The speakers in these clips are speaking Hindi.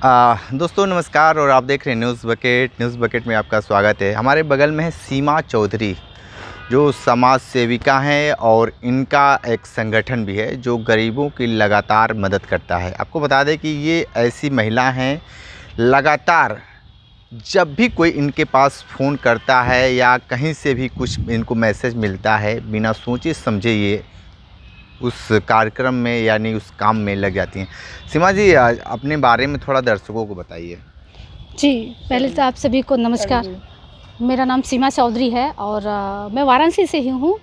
दोस्तों नमस्कार और आप देख रहे हैं न्यूज़ बकेट में आपका स्वागत है। हमारे बगल में है सीमा चौधरी जो समाज सेविका हैं और इनका एक संगठन भी है जो गरीबों की लगातार मदद करता है। आपको बता दें कि ये ऐसी महिला हैं, लगातार जब भी कोई इनके पास फ़ोन करता है या कहीं से भी कुछ इनको मैसेज मिलता है, बिना सोचे समझे ये उस कार्यक्रम में यानी उस काम में लग जाती हैं। सीमा जी, अपने बारे में थोड़ा दर्शकों को बताइए। जी, पहले तो आप सभी को नमस्कार। मेरा नाम सीमा चौधरी है और मैं वाराणसी से ही हूँ।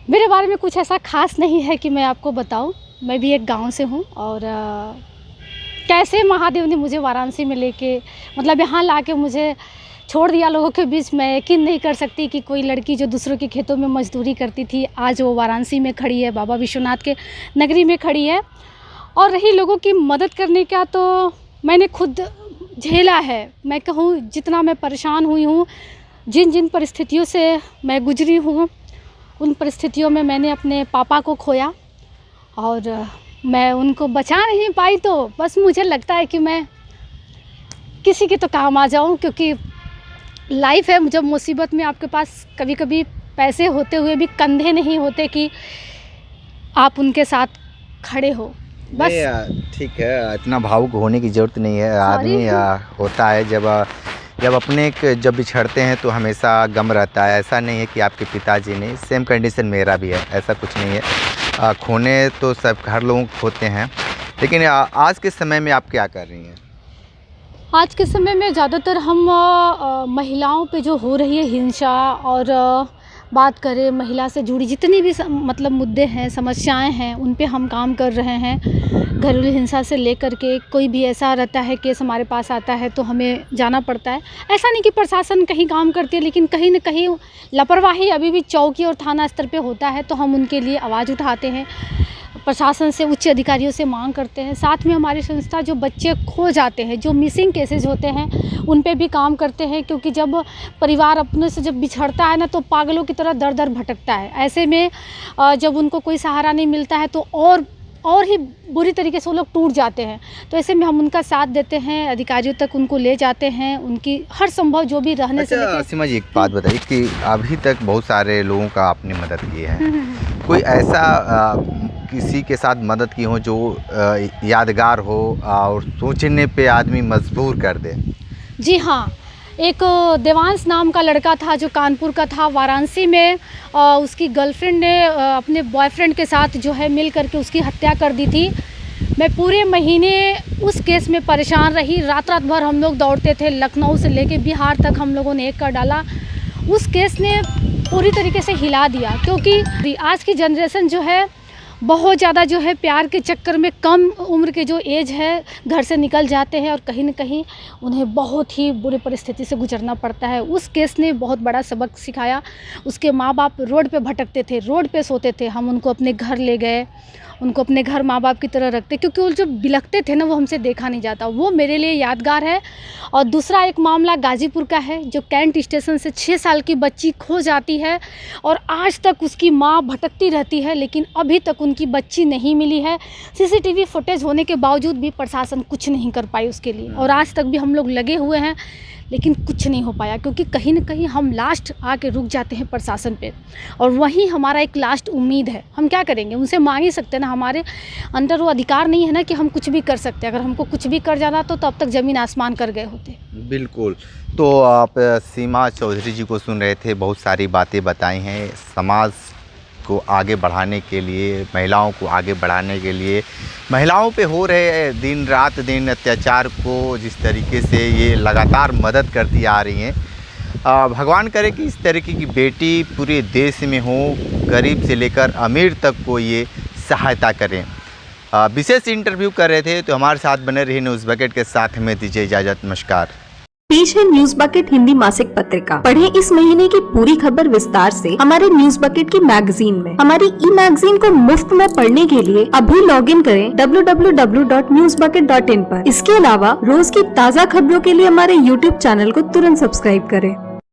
मेरे बारे में कुछ ऐसा ख़ास नहीं है कि मैं आपको बताऊँ। मैं भी एक गांव से हूँ और कैसे महादेव ने मुझे वाराणसी में लेके मतलब यहाँ लाके मुझे छोड़ दिया लोगों के बीच। मैं यकीन नहीं कर सकती कि कोई लड़की जो दूसरों के खेतों में मजदूरी करती थी आज वो वाराणसी में खड़ी है, बाबा विश्वनाथ के नगरी में खड़ी है। और रही लोगों की मदद करने का, तो मैंने खुद झेला है। मैं कहूँ जितना मैं परेशान हुई हूँ, जिन जिन परिस्थितियों से मैं गुजरी हूँ, उन परिस्थितियों में मैंने अपने पापा को खोया और मैं उनको बचा नहीं पाई। तो बस मुझे लगता है कि मैं किसी के तो काम आ जाऊँ, क्योंकि लाइफ है। जब मुसीबत में आपके पास कभी कभी पैसे होते हुए भी कंधे नहीं होते कि आप उनके साथ खड़े हो। बस ठीक है, इतना भावुक होने की ज़रूरत नहीं है। आदमी होता है जब बिछड़ते हैं तो हमेशा गम रहता है। ऐसा नहीं है कि आपके पिताजी ने, सेम कंडीशन मेरा भी है, ऐसा कुछ नहीं है। खोने तो सब हर लोगों को खोते हैं, लेकिन आज के समय में आप क्या कर रही हैं? आज के समय में ज़्यादातर हम महिलाओं पे जो हो रही है हिंसा और बात करें महिला से जुड़ी जितनी भी मतलब मुद्दे हैं, समस्याएं हैं, उन पे हम काम कर रहे हैं। घरेलू हिंसा से लेकर के कोई भी ऐसा रहता है केस हमारे पास आता है तो हमें जाना पड़ता है। ऐसा नहीं कि प्रशासन कहीं काम करती है, लेकिन कहीं न कहीं लापरवाही अभी भी चौकी और थाना स्तर पे होता है, तो हम उनके लिए आवाज़ उठाते हैं, प्रशासन से, उच्च अधिकारियों से मांग करते हैं। साथ में हमारी संस्था जो बच्चे खो जाते हैं, जो मिसिंग केसेस होते हैं, उन पे भी काम करते हैं, क्योंकि जब परिवार अपने से जब बिछड़ता है ना, तो पागलों की तरह दर दर भटकता है। ऐसे में जब उनको कोई सहारा नहीं मिलता है तो और ही बुरी तरीके से वो लोग टूट जाते हैं। तो ऐसे में हम उनका साथ देते हैं, अधिकारियों तक उनको ले जाते हैं, उनकी हर संभव जो भी रहने से लेकर। सीमा जी, एक बात बताइए कि अभी तक बहुत सारे लोगों का आपने मदद की है, कोई ऐसा किसी के साथ मदद की हो जो यादगार हो और सोचने पे आदमी मजबूर कर दे? जी हाँ, एक देवांश नाम का लड़का था जो कानपुर का था। वाराणसी में उसकी गर्लफ्रेंड ने अपने बॉयफ्रेंड के साथ जो है मिल करके उसकी हत्या कर दी थी। मैं पूरे महीने उस केस में परेशान रही। रात भर हम लोग दौड़ते थे, लखनऊ से लेके बिहार तक हम लोगों ने एक कर डाला। उस केस ने पूरी तरीके से हिला दिया, क्योंकि आज की जनरेशन जो है बहुत ज़्यादा जो है प्यार के चक्कर में कम उम्र के जो एज है घर से निकल जाते हैं और कहीं न कहीं उन्हें बहुत ही बुरी परिस्थिति से गुजरना पड़ता है। उस केस ने बहुत बड़ा सबक सिखाया। उसके माँ बाप रोड पे भटकते थे, रोड पे सोते थे, हम उनको अपने घर ले गए, उनको अपने घर माँ बाप की तरह रखते, क्योंकि वो जो बिलखते थे ना, वो हमसे देखा नहीं जाता। वो मेरे लिए यादगार है। और दूसरा एक मामला गाजीपुर का है, जो कैंट स्टेशन से 6 साल की बच्ची खो जाती है और आज तक उसकी माँ भटकती रहती है, लेकिन अभी तक उनकी बच्ची नहीं मिली है। सीसीटीवी फुटेज होने के बावजूद भी प्रशासन कुछ नहीं कर पाई उसके लिए, और आज तक भी हम लोग लगे हुए हैं, लेकिन कुछ नहीं हो पाया, क्योंकि कहीं न कहीं हम लास्ट आके रुक जाते हैं प्रशासन पे, और वही हमारा एक लास्ट उम्मीद है। हम क्या करेंगे, उनसे मांग ही सकते हैं ना, हमारे अंदर वो अधिकार नहीं है ना कि हम कुछ भी कर सकते हैं। अगर हमको कुछ भी कर जाना तो अब तक ज़मीन आसमान कर गए होते। बिल्कुल। तो आप सीमा चौधरी जी को सुन रहे थे, बहुत सारी बातें बताई हैं समाज को आगे बढ़ाने के लिए, महिलाओं को आगे बढ़ाने के लिए, महिलाओं पे हो रहे दिन रात दिन अत्याचार को जिस तरीके से ये लगातार मदद करती आ रही हैं। भगवान करे कि इस तरीके की बेटी पूरे देश में हो, गरीब से लेकर अमीर तक को ये सहायता करें। विशेष इंटरव्यू कर रहे थे, तो हमारे साथ बने रही न्यूज़ बकेट के साथ में दीजिए इजाज़त। नमस्कार। पेश है न्यूज़ बकेट हिंदी मासिक पत्रिका। पढ़ें इस महीने की पूरी खबर विस्तार से हमारे न्यूज़ बकेट की मैगजीन में। हमारी ई मैगजीन को मुफ्त में पढ़ने के लिए अभी लॉगिन करें www.newsbucket.in पर। इसके अलावा रोज की ताज़ा खबरों के लिए हमारे YouTube चैनल को तुरंत सब्सक्राइब करें।